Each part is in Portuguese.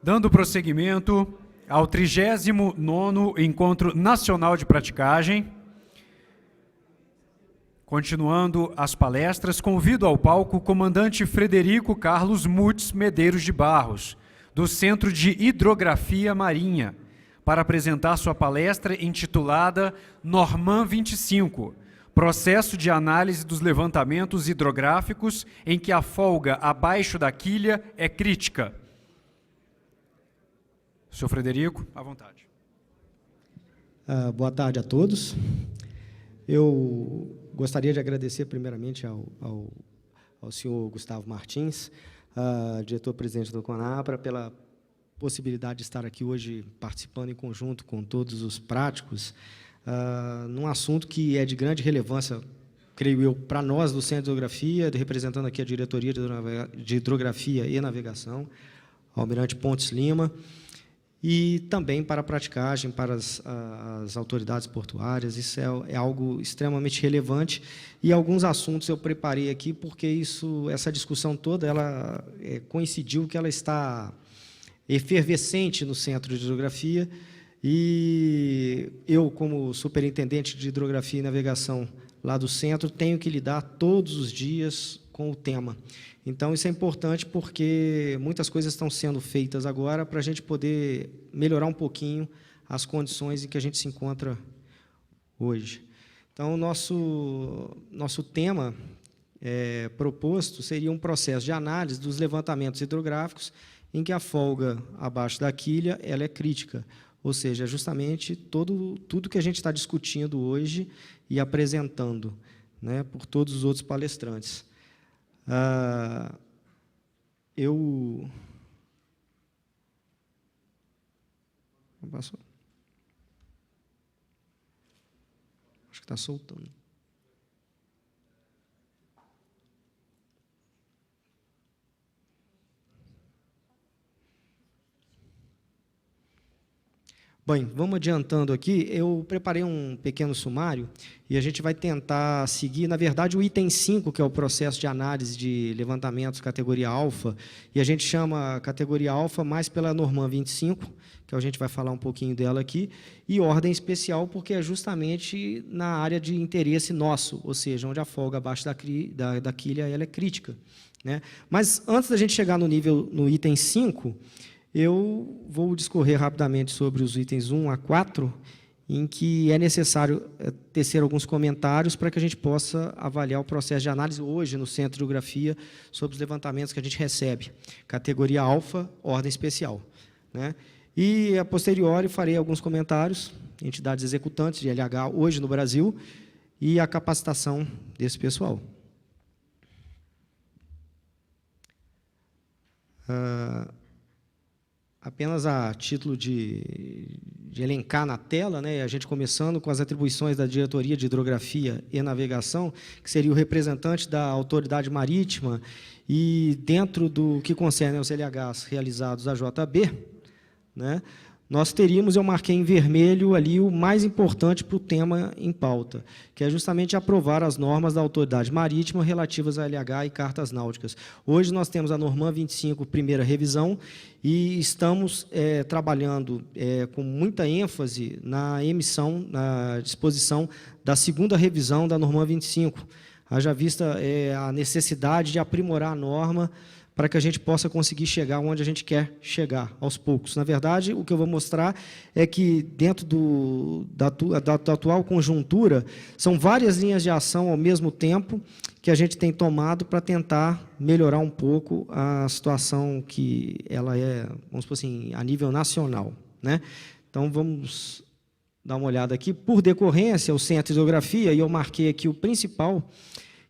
Dando prosseguimento ao 39º Encontro Nacional de Praticagem, continuando as palestras, convido ao palco o comandante Frederico Carlos Mutz Medeiros de Barros, do Centro de Hidrografia Marinha, para apresentar sua palestra intitulada Normand 25, Processo de Análise dos Levantamentos Hidrográficos em que a folga abaixo da quilha é crítica. Senhor Frederico, à vontade. Boa tarde a todos. Eu gostaria de agradecer primeiramente ao senhor Gustavo Martins, diretor-presidente do CONAPRA, pela possibilidade de estar aqui hoje participando em conjunto com todos os práticos, num assunto que é de grande relevância, creio eu, para nós do Centro de Hidrografia, representando aqui a Diretoria de Hidrografia e Navegação, Almirante Pontes Lima, e também para a praticagem, para as autoridades portuárias. Isso é algo extremamente relevante, e alguns assuntos eu preparei aqui, porque essa discussão toda ela coincidiu que ela está efervescente no Centro de Hidrografia, e eu, como superintendente de Hidrografia e Navegação lá do Centro, tenho que lidar todos os dias com o tema. Então, isso é importante porque muitas coisas estão sendo feitas agora para a gente poder melhorar um pouquinho as condições em que a gente se encontra hoje. Então, o nosso tema proposto seria um processo de análise dos levantamentos hidrográficos em que a folga abaixo da quilha ela é crítica, ou seja, justamente tudo que a gente está discutindo hoje e apresentando, né, por todos os outros palestrantes. Passou? Acho que está soltando. Bem, vamos adiantando aqui. Eu preparei um pequeno sumário e a gente vai tentar seguir, na verdade, o item 5, que é o processo de análise de levantamentos categoria alfa, e a gente chama a categoria alfa mais pela Normand 25, que a gente vai falar um pouquinho dela aqui, e ordem especial, porque é justamente na área de interesse nosso, ou seja, onde a folga abaixo da quilha ela é crítica, né? Mas, antes da gente chegar no item 5, eu vou discorrer rapidamente sobre os itens 1 a 4, em que é necessário tecer alguns comentários para que a gente possa avaliar o processo de análise hoje no Centro de Hidrografia sobre os levantamentos que a gente recebe. Categoria alfa, ordem especial, né? E, a posteriori, farei alguns comentários, entidades executantes de LH hoje no Brasil, e a capacitação desse pessoal. Apenas a título de elencar na tela, né, a gente começando com as atribuições da Diretoria de Hidrografia e Navegação, que seria o representante da autoridade marítima, e dentro do que concerne aos LHs realizados a JB, né, nós teríamos, eu marquei em vermelho ali o mais importante para o tema em pauta, que é justamente aprovar as normas da autoridade marítima relativas a LH e cartas náuticas. Hoje nós temos a Normand 25, primeira revisão, e estamos trabalhando com muita ênfase na emissão, na disposição da segunda revisão da Normand 25, haja vista a necessidade de aprimorar a norma para que a gente possa conseguir chegar onde a gente quer chegar, aos poucos. Na verdade, o que eu vou mostrar é que, dentro da atual conjuntura, são várias linhas de ação ao mesmo tempo que a gente tem tomado para tentar melhorar um pouco a situação que ela é, vamos supor assim, a nível nacional, né? Então, vamos dar uma olhada aqui. Por decorrência, o Centro de Hidrografia, e eu marquei aqui o principal,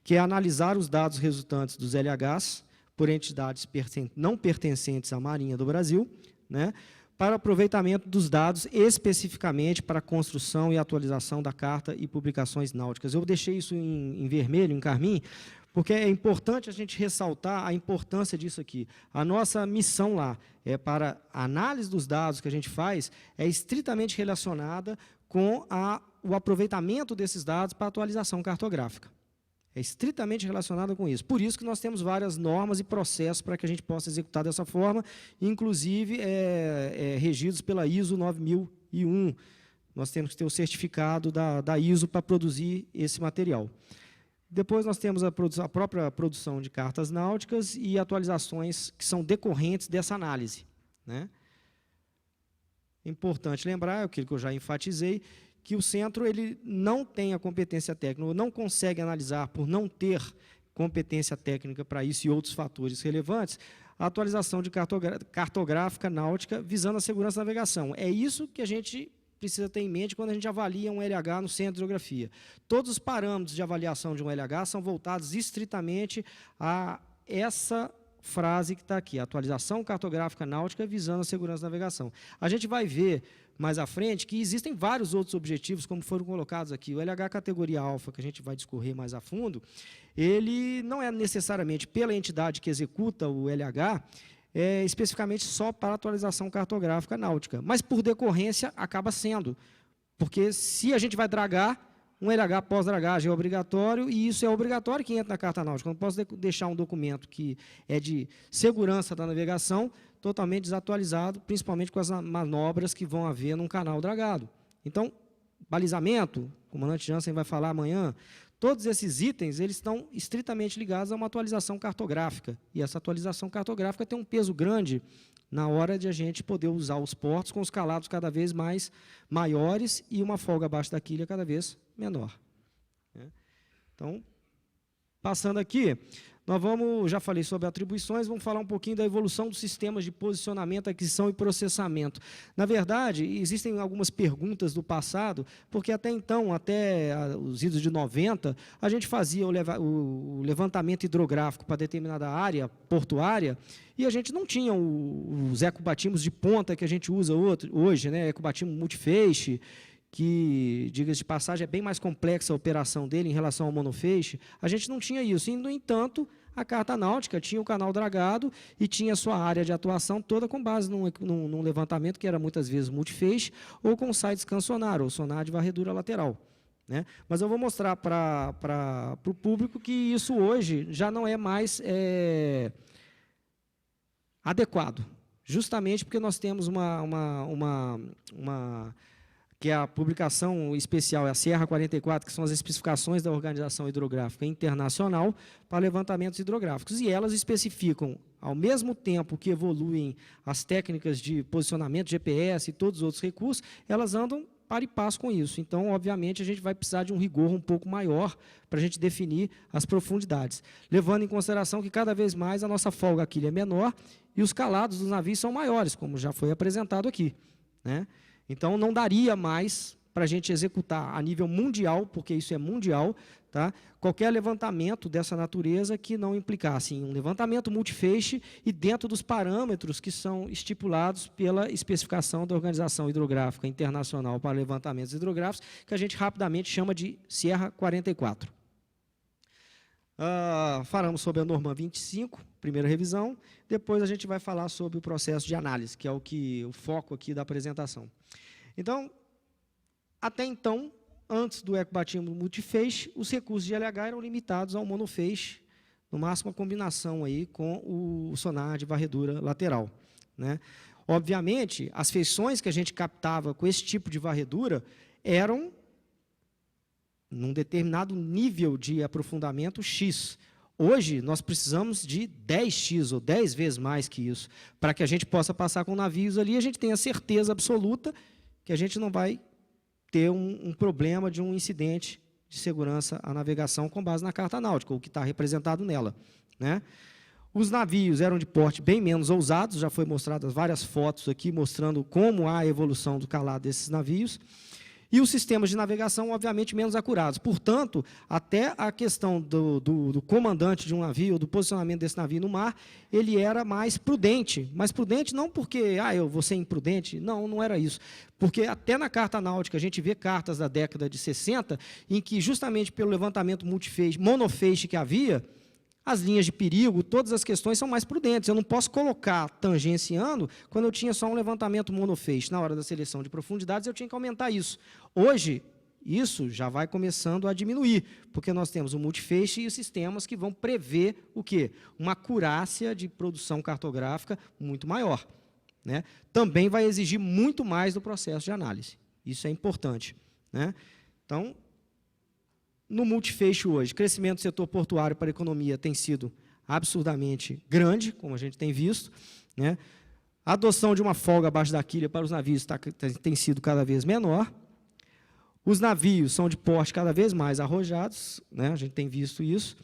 que é analisar os dados resultantes dos LHs, por entidades não pertencentes à Marinha do Brasil, né, para aproveitamento dos dados especificamente para a construção e atualização da carta e publicações náuticas. Eu deixei isso em vermelho, em carmim, porque é importante a gente ressaltar a importância disso aqui. A nossa missão lá é para a análise dos dados que a gente faz, é estritamente relacionada com o aproveitamento desses dados para a atualização cartográfica. É estritamente relacionada com isso. Por isso que nós temos várias normas e processos para que a gente possa executar dessa forma, inclusive regidos pela ISO 9001. Nós temos que ter o certificado da ISO para produzir esse material. Depois nós temos a própria produção de cartas náuticas e atualizações que são decorrentes dessa análise, né? É importante lembrar, aquilo que eu já enfatizei, que o centro ele não tem a competência técnica, não consegue analisar por não ter competência técnica para isso e outros fatores relevantes, a atualização de cartográfica náutica visando a segurança da navegação. É isso que a gente precisa ter em mente quando a gente avalia um LH no centro de hidrografia. Todos os parâmetros de avaliação de um LH são voltados estritamente a essa frase que está aqui, atualização cartográfica náutica visando a segurança da navegação. A gente vai ver mais à frente que existem vários outros objetivos, como foram colocados aqui. O LH categoria alfa, que a gente vai discorrer mais a fundo, ele não é necessariamente pela entidade que executa o LH, especificamente só para atualização cartográfica náutica, mas por decorrência acaba sendo, porque se a gente vai dragar, um LH pós-dragagem é obrigatório, e isso é obrigatório que entra na carta náutica. Eu não posso deixar um documento que é de segurança da navegação totalmente desatualizado, principalmente com as manobras que vão haver num canal dragado. Então, balizamento, o comandante Jansen vai falar amanhã, todos esses itens eles estão estritamente ligados a uma atualização cartográfica, e essa atualização cartográfica tem um peso grande na hora de a gente poder usar os portos com os calados cada vez mais maiores e uma folga abaixo da quilha cada vez menor. Então, passando aqui, nós vamos, já falei sobre atribuições, vamos falar um pouquinho da evolução dos sistemas de posicionamento, aquisição e processamento. Na verdade, existem algumas perguntas do passado, porque até então, até os idos de 90, a gente fazia o levantamento hidrográfico para determinada área portuária, e a gente não tinha os ecobatimos de ponta que a gente usa hoje, né? Ecobatimo multifeixe, que, diga-se de passagem, é bem mais complexa a operação dele em relação ao monofeixe. A gente não tinha isso. E, no entanto, a carta náutica tinha o canal dragado e tinha a sua área de atuação toda com base num levantamento que era muitas vezes multifeixe ou com sites cansonar, ou sonar de varredura lateral, né? Mas eu vou mostrar para o público que isso hoje já não é mais adequado, justamente porque nós temos que é a publicação especial, é a Sierra 44, que são as especificações da Organização Hidrográfica Internacional para levantamentos hidrográficos. E elas especificam, ao mesmo tempo que evoluem as técnicas de posicionamento, GPS e todos os outros recursos, elas andam para e passo com isso. Então, obviamente, a gente vai precisar de um rigor um pouco maior para a gente definir as profundidades, levando em consideração que cada vez mais a nossa folga à quilha é menor e os calados dos navios são maiores, como já foi apresentado aqui, né? Então, não daria mais para a gente executar a nível mundial, porque isso é mundial, tá? Qualquer levantamento dessa natureza que não implicasse em um levantamento multifeixe e dentro dos parâmetros que são estipulados pela especificação da Organização Hidrográfica Internacional para Levantamentos Hidrográficos, que a gente rapidamente chama de Sierra 44. Falamos sobre a norma 25, primeira revisão, depois a gente vai falar sobre o processo de análise, que é o foco aqui da apresentação. Então, até então, antes do ecobatismo multifeixe, os recursos de LH eram limitados ao monofeixe, no máximo a combinação aí com o sonar de varredura lateral, né? Obviamente, as feições que a gente captava com esse tipo de varredura eram num determinado nível de aprofundamento X. Hoje, nós precisamos de 10x ou 10 vezes mais que isso, para que a gente possa passar com navios ali e a gente tenha certeza absoluta que a gente não vai ter um problema de um incidente de segurança à navegação com base na carta náutica, o que está representado nela, né? Os navios eram de porte bem menos ousados, já foi mostradas várias fotos aqui mostrando como há a evolução do calado desses navios, e os sistemas de navegação, obviamente, menos acurados. Portanto, até a questão do comandante de um navio, do posicionamento desse navio no mar, ele era mais prudente. Mas prudente não porque, eu vou ser imprudente, não era isso. Porque até na carta náutica, a gente vê cartas da década de 60, em que, justamente pelo levantamento multifeixe, monofeixe que havia, as linhas de perigo, todas as questões são mais prudentes. Eu não posso colocar tangenciando quando eu tinha só um levantamento monofeixe. Na hora da seleção de profundidades, eu tinha que aumentar isso. Hoje, isso já vai começando a diminuir, porque nós temos o multifeixe e os sistemas que vão prever o quê? Uma acurácia de produção cartográfica muito maior, né? Também vai exigir muito mais do processo de análise. Isso é importante, né? Então, no multifeixe hoje, crescimento do setor portuário para a economia tem sido absurdamente grande, como a gente tem visto, né? A adoção de uma folga abaixo da quilha para os navios tem sido cada vez menor. Os navios são de porte cada vez mais arrojados, né? A gente tem visto isso.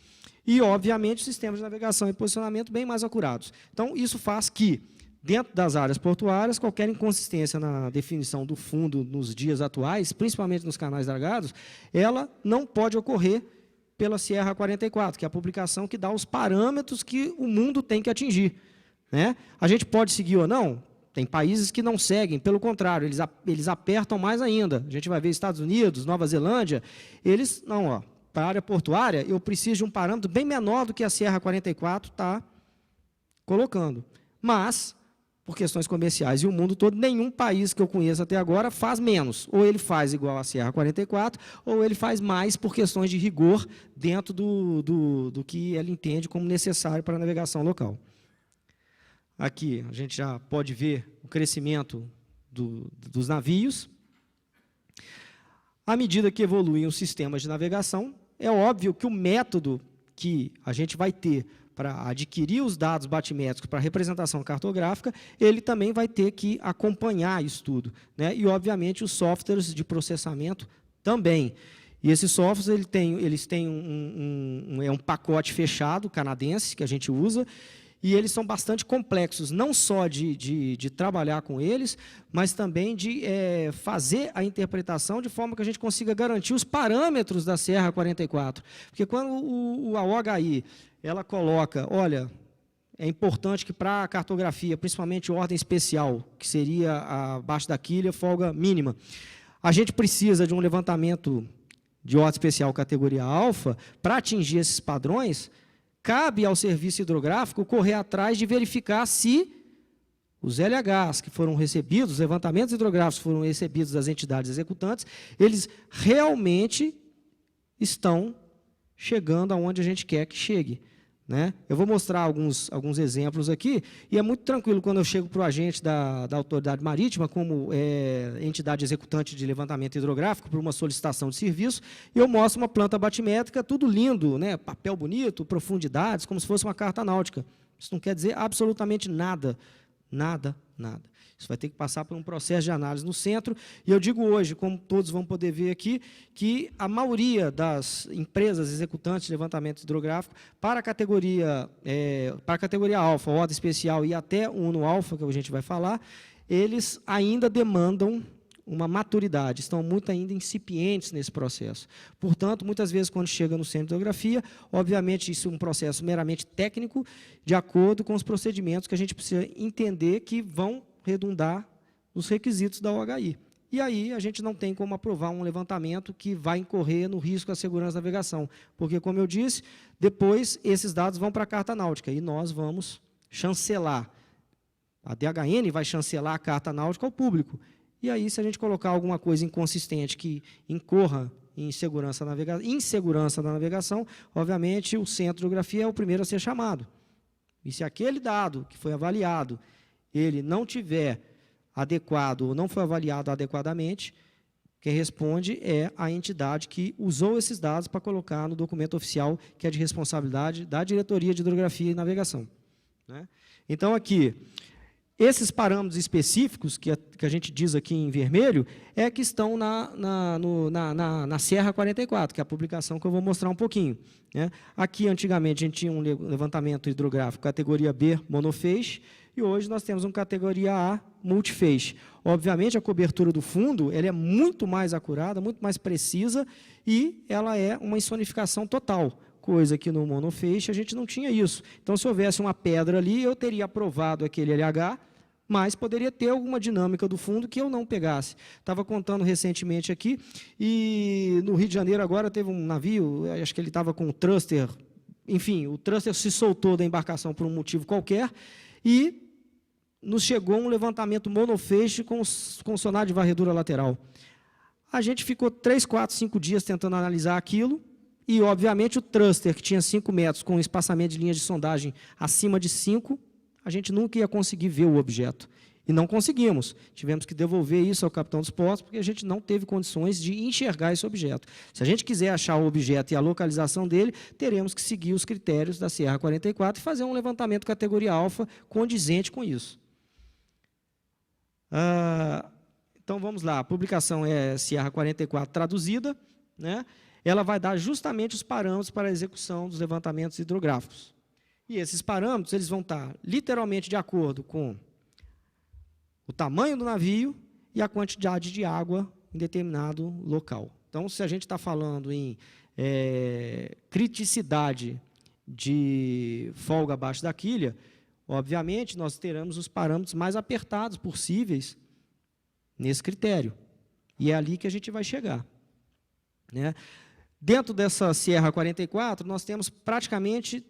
E, obviamente, sistemas de navegação e posicionamento bem mais acurados. Então, isso faz que, dentro das áreas portuárias, qualquer inconsistência na definição do fundo nos dias atuais, principalmente nos canais dragados, ela não pode ocorrer pela Sierra 44, que é a publicação que dá os parâmetros que o mundo tem que atingir, né? A gente pode seguir ou não? Tem países que não seguem, pelo contrário, eles apertam mais ainda. A gente vai ver Estados Unidos, Nova Zelândia, eles, não, ó, para a área portuária, eu preciso de um parâmetro bem menor do que a Sierra 44 está colocando. Mas, por questões comerciais e o mundo todo, nenhum país que eu conheço até agora faz menos. Ou ele faz igual a Sierra 44, ou ele faz mais por questões de rigor dentro do que ele entende como necessário para a navegação local. Aqui a gente já pode ver o crescimento dos navios. À medida que evoluem os sistemas de navegação, é óbvio que o método que a gente vai ter para adquirir os dados batimétricos para representação cartográfica, ele também vai ter que acompanhar isso tudo, né? E, obviamente, os softwares de processamento também. E esses softwares eles têm um pacote fechado canadense que a gente usa, e eles são bastante complexos, não só de trabalhar com eles, mas também de fazer a interpretação de forma que a gente consiga garantir os parâmetros da Sierra 44. Porque quando a OHI ela coloca, olha, é importante que para a cartografia, principalmente ordem especial, que seria abaixo da quilha, folga mínima, a gente precisa de um levantamento de ordem especial categoria alfa para atingir esses padrões. Cabe ao serviço hidrográfico correr atrás de verificar se os LHs que foram recebidos, os levantamentos hidrográficos que foram recebidos das entidades executantes, eles realmente estão chegando aonde a gente quer que chegue, né? Eu vou mostrar alguns exemplos aqui, e é muito tranquilo quando eu chego para o agente da autoridade marítima, como entidade executante de levantamento hidrográfico, por uma solicitação de serviço, e eu mostro uma planta batimétrica, tudo lindo, né? Papel bonito, profundidades, como se fosse uma carta náutica. Isso não quer dizer absolutamente nada, nada, nada. Isso vai ter que passar por um processo de análise no centro, e eu digo hoje, como todos vão poder ver aqui, que a maioria das empresas executantes de levantamento hidrográfico, para a categoria alfa, ordem especial e até o Uno alfa, que a gente vai falar, eles ainda demandam uma maturidade, estão muito ainda incipientes nesse processo. Portanto, muitas vezes, quando chega no centro de hidrografia, obviamente, isso é um processo meramente técnico, de acordo com os procedimentos que a gente precisa entender que vão redundar nos requisitos da OHI. E aí a gente não tem como aprovar um levantamento que vai incorrer no risco à segurança da navegação, porque, como eu disse, depois esses dados vão para a carta náutica e nós vamos chancelar. A DHN vai chancelar a carta náutica ao público. E aí, se a gente colocar alguma coisa inconsistente que incorra em insegurança da navegação, obviamente o centro de hidrografia é o primeiro a ser chamado. E se aquele dado que foi avaliado ele não tiver adequado ou não foi avaliado adequadamente, quem responde é a entidade que usou esses dados para colocar no documento oficial, que é de responsabilidade da Diretoria de Hidrografia e Navegação, né? Então, aqui, esses parâmetros específicos, que a gente diz aqui em vermelho, é que estão na Sierra 44, que é a publicação que eu vou mostrar um pouquinho, né? Aqui, antigamente, a gente tinha um levantamento hidrográfico categoria B, monofeixe, e hoje nós temos uma categoria A, multifeixe. Obviamente, a cobertura do fundo ela é muito mais acurada, muito mais precisa, e ela é uma insonificação total, coisa que no monofeixe a gente não tinha isso. Então, se houvesse uma pedra ali, eu teria aprovado aquele LH, mas poderia ter alguma dinâmica do fundo que eu não pegasse. Estava contando recentemente aqui, e no Rio de Janeiro agora teve um navio, acho que ele estava com o thruster, enfim, o thruster se soltou da embarcação por um motivo qualquer, e nos chegou um levantamento monofeixe com sonar de varredura lateral. A gente ficou 3, 4, 5 dias tentando analisar aquilo, e, obviamente, o thruster, que tinha 5 metros, com espaçamento de linhas de sondagem acima de 5, a gente nunca ia conseguir ver o objeto. E não conseguimos. Tivemos que devolver isso ao capitão dos portos, porque a gente não teve condições de enxergar esse objeto. Se a gente quiser achar o objeto e a localização dele, teremos que seguir os critérios da Sierra 44 e fazer um levantamento categoria alfa condizente com isso. Então, vamos lá. A publicação é Sierra 44 traduzida, né? Ela vai dar justamente os parâmetros para a execução dos levantamentos hidrográficos. E esses parâmetros eles vão estar literalmente de acordo com o tamanho do navio e a quantidade de água em determinado local. Então, se a gente está falando em criticidade de folga abaixo da quilha, obviamente, nós teremos os parâmetros mais apertados possíveis nesse critério. E é ali que a gente vai chegar, né? Dentro dessa Sierra 44, nós temos praticamente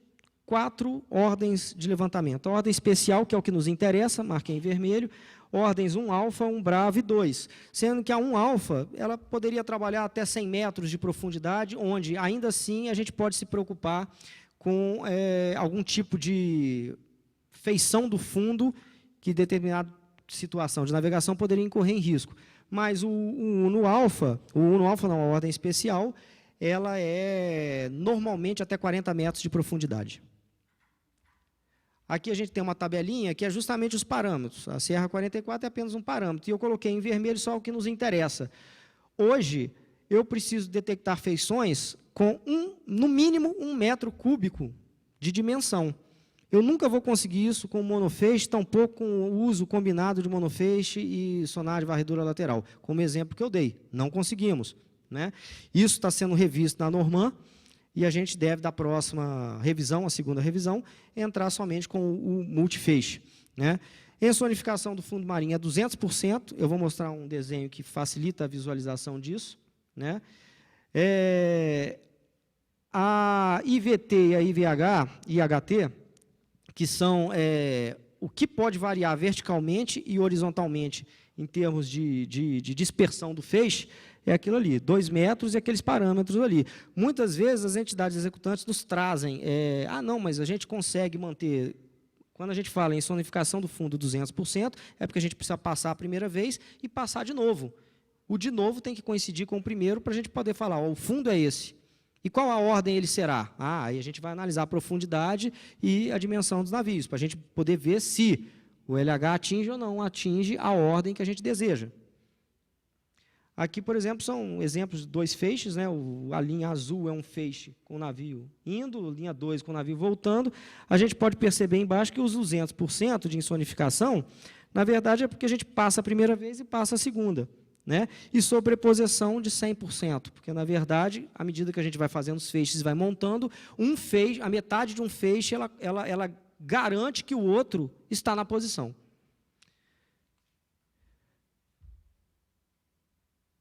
4 ordens de levantamento. A ordem especial, que é o que nos interessa, marquei em vermelho, ordens 1 alfa, 1 bravo e 2. Sendo que a 1 alfa, ela poderia trabalhar até 100 metros de profundidade, onde, ainda assim, a gente pode se preocupar com algum tipo de feição do fundo que, em determinada situação de navegação, poderia incorrer em risco. Mas o Uno alfa não, a ordem especial, ela é normalmente até 40 metros de profundidade. Aqui a gente tem uma tabelinha que é justamente os parâmetros. A Sierra 44 é apenas um parâmetro, e eu coloquei em vermelho só o que nos interessa. Hoje, eu preciso detectar feições com, no mínimo, 1 metro cúbico de dimensão. Eu nunca vou conseguir isso com monofeixe, tampouco com o uso combinado de monofeixe e sonar de varredura lateral, como exemplo que eu dei. Não conseguimos, né? Isso está sendo revisto na Norman, e a gente deve, da próxima revisão, a segunda revisão, entrar somente com o multifeixe, né? Ensonificação do fundo marinho é 200%, eu vou mostrar um desenho que facilita a visualização disso, né? A IVT e a IHT, que são o que pode variar verticalmente e horizontalmente em termos de dispersão do feixe, é aquilo ali, 2 metros e aqueles parâmetros ali. Muitas vezes as entidades executantes nos trazem, não, mas a gente consegue manter, quando a gente fala em sonificação do fundo 200%, é porque a gente precisa passar a primeira vez e passar de novo. O de novo tem que coincidir com o primeiro para a gente poder falar, o fundo é esse. E qual a ordem ele será? Aí a gente vai analisar a profundidade e a dimensão dos navios, para a gente poder ver se o LH atinge ou não atinge a ordem que a gente deseja. Aqui, por exemplo, são exemplos de 2 feixes, né? A linha azul é um feixe com o navio indo, linha 2 com o navio voltando. A gente pode perceber embaixo que os 200% de insonificação, na verdade, é porque a gente passa a primeira vez e passa a segunda, né? E sobreposição de 100%, porque, na verdade, à medida que a gente vai fazendo os feixes e vai montando, um feixe, a metade de um feixe, ela garante que o outro está na posição.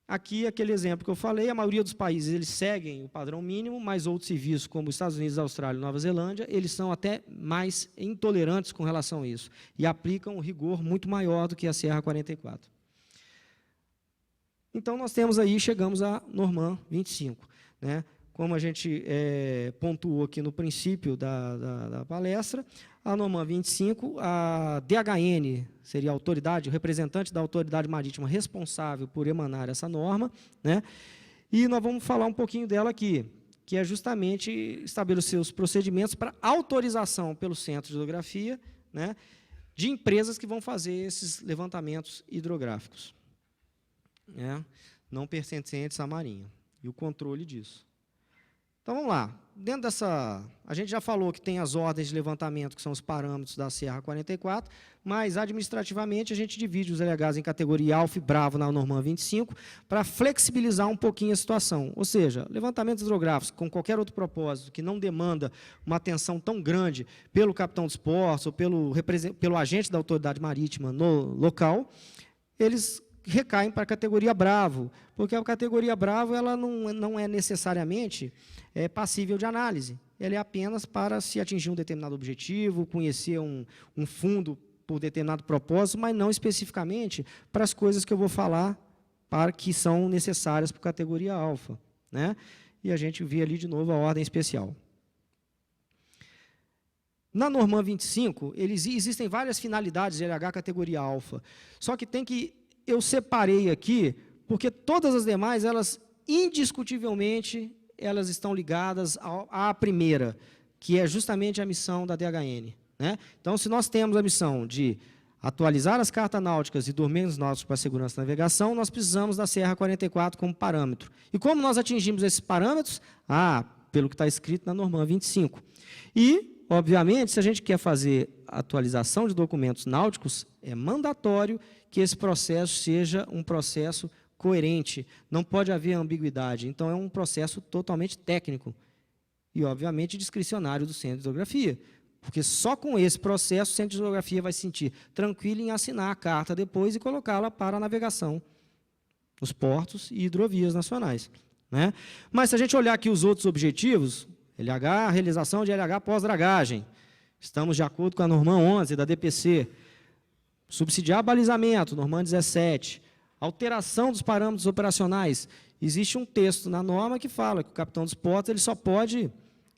Aqui, aquele exemplo que eu falei, a maioria dos países eles seguem o padrão mínimo, mas outros serviços, como os Estados Unidos, Austrália e Nova Zelândia, eles são até mais intolerantes com relação a isso, e aplicam um rigor muito maior do que a Sierra 44. Então, nós temos aí, chegamos a Norman 25. Né? Como a gente pontuou aqui no princípio da palestra, a Norman 25, a DHN seria a autoridade, o representante da autoridade marítima responsável por emanar essa norma, né? E nós vamos falar um pouquinho dela aqui, que é justamente estabelecer os procedimentos para autorização pelo Centro de Hidrografia, né, de empresas que vão fazer esses levantamentos hidrográficos, né, não pertencentes à Marinha, e o controle disso. Então, vamos lá. Dentro dessa, a gente já falou que tem as ordens de levantamento, que são os parâmetros da Sierra 44, mas, administrativamente, a gente divide os LHs em categoria Alfa e Bravo na Norman 25, para flexibilizar um pouquinho a situação. Ou seja, levantamentos hidrográficos com qualquer outro propósito, que não demanda uma atenção tão grande pelo capitão dos portos ou pelo agente da autoridade marítima no local, eles recaem para a categoria Bravo, porque a categoria Bravo ela não é necessariamente passível de análise. Ela é apenas para se atingir um determinado objetivo, conhecer um fundo por determinado propósito, mas não especificamente para as coisas que eu vou falar para que são necessárias para a categoria alfa, né? E a gente vê ali de novo a ordem especial. Na Norman 25, existem várias finalidades de LH categoria alfa, só que eu separei aqui, porque todas as demais, elas indiscutivelmente, elas estão ligadas à primeira, que é justamente a missão da DHN, né? Então, se nós temos a missão de atualizar as cartas náuticas e documentos náuticos para a segurança da navegação, nós precisamos da Serra 44 como parâmetro. E como nós atingimos esses parâmetros? Pelo que está escrito na Norman 25. E, obviamente, se a gente quer fazer atualização de documentos náuticos, é mandatório que esse processo seja um processo coerente, não pode haver ambiguidade. Então, é um processo totalmente técnico e, obviamente, discricionário do Centro de Hidrografia, porque só com esse processo o Centro de Hidrografia vai se sentir tranquilo em assinar a carta depois e colocá-la para a navegação nos portos e hidrovias nacionais, né? Mas, se a gente olhar aqui os outros objetivos, LH, realização de LH pós-dragagem, estamos de acordo com a Norman 11 da DPC, subsidiar balizamento, Norman 17, alteração dos parâmetros operacionais. Existe um texto na norma que fala que o capitão dos portos ele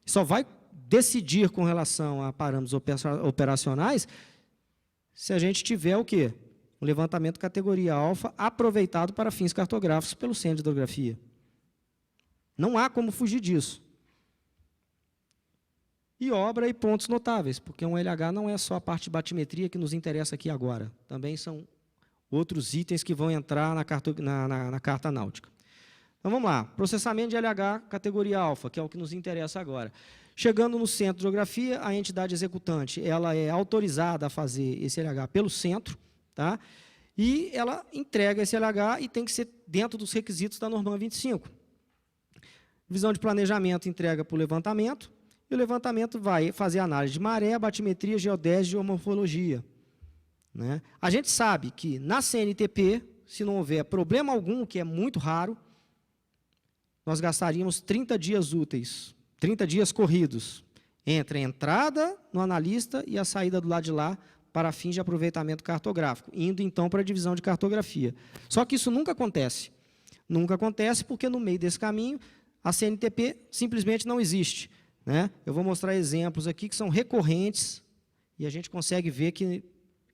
só vai decidir com relação a parâmetros operacionais se a gente tiver o quê? Um levantamento categoria alfa aproveitado para fins cartográficos pelo Centro de Hidrografia. Não há como fugir disso. E obra e pontos notáveis, porque um LH não é só a parte de batimetria que nos interessa aqui agora. Também são outros itens que vão entrar na carta náutica. Então, vamos lá. Processamento de LH categoria alfa, que é o que nos interessa agora. Chegando no Centro de Hidrografia, a entidade executante ela é autorizada a fazer esse LH pelo centro, tá? E ela entrega esse LH e tem que ser dentro dos requisitos da Norman 25. Visão de planejamento entrega para o levantamento, e o levantamento vai fazer análise de maré, batimetria, geodésia e geomorfologia, né? A gente sabe que na CNTP, se não houver problema algum, que é muito raro, nós gastaríamos 30 dias úteis, 30 dias corridos, entre a entrada no analista e a saída do lado de lá para fins de aproveitamento cartográfico, indo então para a divisão de cartografia. Só que isso nunca acontece. Nunca acontece porque no meio desse caminho a CNTP simplesmente não existe, né? Eu vou mostrar exemplos aqui que são recorrentes e a gente consegue ver que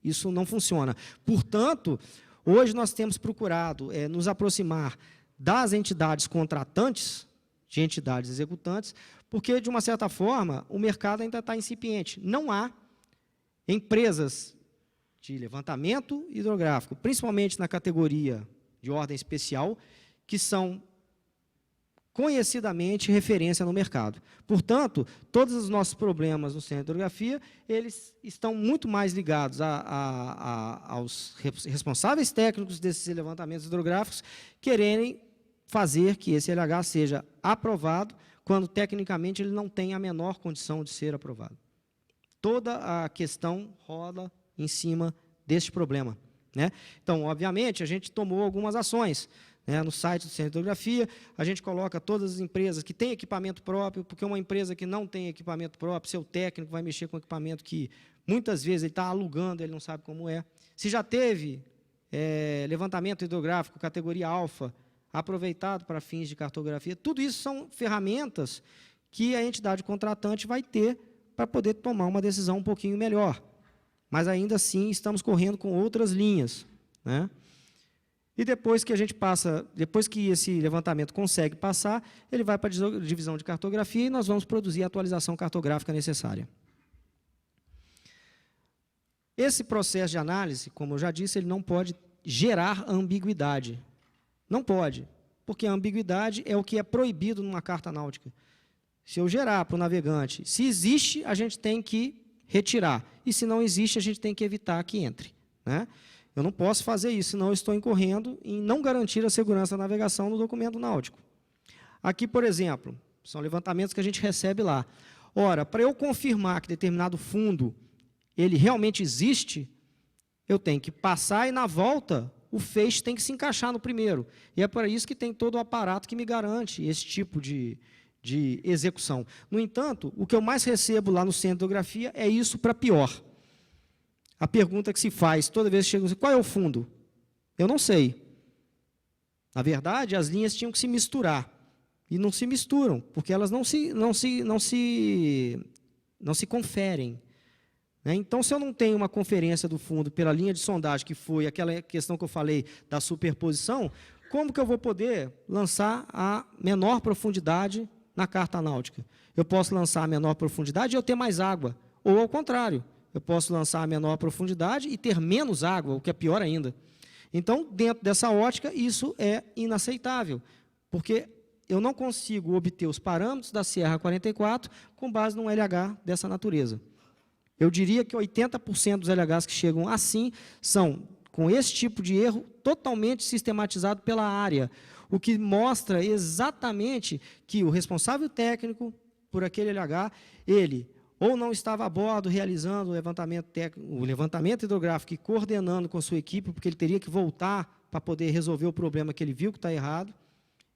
isso não funciona. Portanto, hoje nós temos procurado nos aproximar das entidades contratantes, de entidades executantes, porque, de uma certa forma, o mercado ainda está incipiente. Não há empresas de levantamento hidrográfico, principalmente na categoria de ordem especial, que são conhecidamente referência no mercado. Portanto, todos os nossos problemas no Centro de Hidrografia, eles estão muito mais ligados aos responsáveis técnicos desses levantamentos hidrográficos quererem fazer que esse LH seja aprovado, quando tecnicamente ele não tem a menor condição de ser aprovado. Toda a questão rola em cima deste problema, né? Então, obviamente, a gente tomou algumas ações, né? No site do Centro de Hidrografia, a gente coloca todas as empresas que têm equipamento próprio, porque uma empresa que não tem equipamento próprio, seu técnico vai mexer com equipamento que, muitas vezes, ele está alugando, ele não sabe como é. Se já teve levantamento hidrográfico, categoria alfa, aproveitado para fins de cartografia, tudo isso são ferramentas que a entidade contratante vai ter para poder tomar uma decisão um pouquinho melhor. Mas, ainda assim, estamos correndo com outras linhas, né? E depois que a gente passa, depois que esse levantamento consegue passar, ele vai para a divisão de cartografia e nós vamos produzir a atualização cartográfica necessária. Esse processo de análise, como eu já disse, ele não pode gerar ambiguidade. Não pode, porque a ambiguidade é o que é proibido numa carta náutica. Se eu gerar para o navegante, se existe, a gente tem que retirar. E se não existe, a gente tem que evitar que entre, né? Eu não posso fazer isso, senão eu estou incorrendo em não garantir a segurança da navegação no documento náutico. Aqui, por exemplo, são levantamentos que a gente recebe lá. Ora, para eu confirmar que determinado fundo ele realmente existe, eu tenho que passar e, na volta, o feixe tem que se encaixar no primeiro. E é por isso que tem todo o aparato que me garante esse tipo de execução. No entanto, o que eu mais recebo lá no Centro de Hidrografia é isso para pior. A pergunta que se faz toda vez que chega, qual é o fundo? Eu não sei. Na verdade, as linhas tinham que se misturar. E não se misturam, porque elas não se conferem. Né? Então, se eu não tenho uma conferência do fundo pela linha de sondagem, que foi aquela questão que eu falei da superposição, como que eu vou poder lançar a menor profundidade na carta náutica? Eu posso lançar a menor profundidade e eu ter mais água. Ou, ao contrário, eu posso lançar a menor profundidade e ter menos água, o que é pior ainda. Então, dentro dessa ótica, isso é inaceitável, porque eu não consigo obter os parâmetros da Sierra 44 com base num LH dessa natureza. Eu diria que 80% dos LHs que chegam assim são com esse tipo de erro totalmente sistematizado pela área, o que mostra exatamente que o responsável técnico por aquele LH, ele ou não estava a bordo realizando o levantamento hidrográfico e coordenando com a sua equipe, porque ele teria que voltar para poder resolver o problema que ele viu que está errado.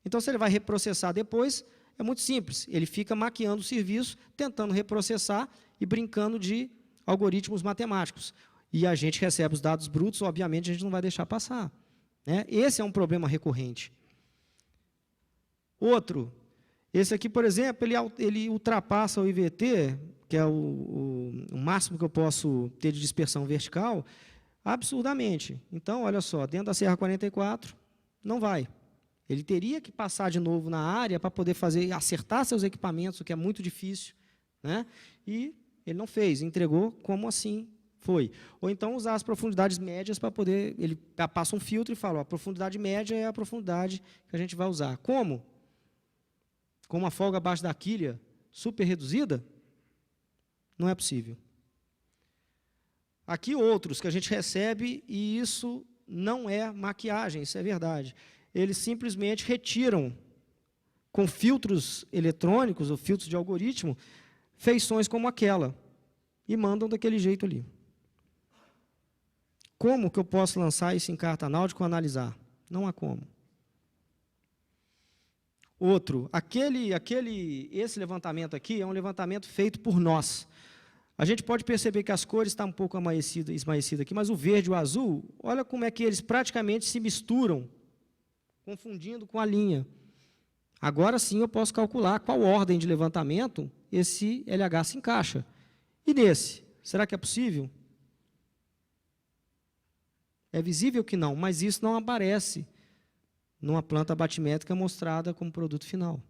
Então, se ele vai reprocessar depois, é muito simples. Ele fica maquiando o serviço, tentando reprocessar e brincando de algoritmos matemáticos. E a gente recebe os dados brutos, obviamente, a gente não vai deixar passar. Né? Esse é um problema recorrente. Outro, esse aqui, por exemplo, ele ultrapassa o IVT, que é o máximo que eu posso ter de dispersão vertical, absurdamente. Então, olha só, dentro da Sierra 44, não vai. Ele teria que passar de novo na área para poder acertar seus equipamentos, o que é muito difícil, né? E ele não fez, entregou como assim foi. Ou então usar as profundidades médias para poder, ele passa um filtro e fala, ó, a profundidade média é a profundidade que a gente vai usar. Como? Com uma folga abaixo da quilha super reduzida? Não é possível. Aqui outros que a gente recebe, e isso não é maquiagem, isso é verdade. Eles simplesmente retiram, com filtros eletrônicos ou filtros de algoritmo, feições como aquela, e mandam daquele jeito ali. Como que eu posso lançar isso em carta náutica ou analisar? Não há como. Outro, esse levantamento aqui é um levantamento feito por nós. A gente pode perceber que as cores estão um pouco esmaecidas aqui, mas o verde e o azul, olha como é que eles praticamente se misturam, confundindo com a linha. Agora sim eu posso calcular qual ordem de levantamento esse LH se encaixa. E nesse, será que é possível? É visível que não, mas isso não aparece numa planta batimétrica mostrada como produto final.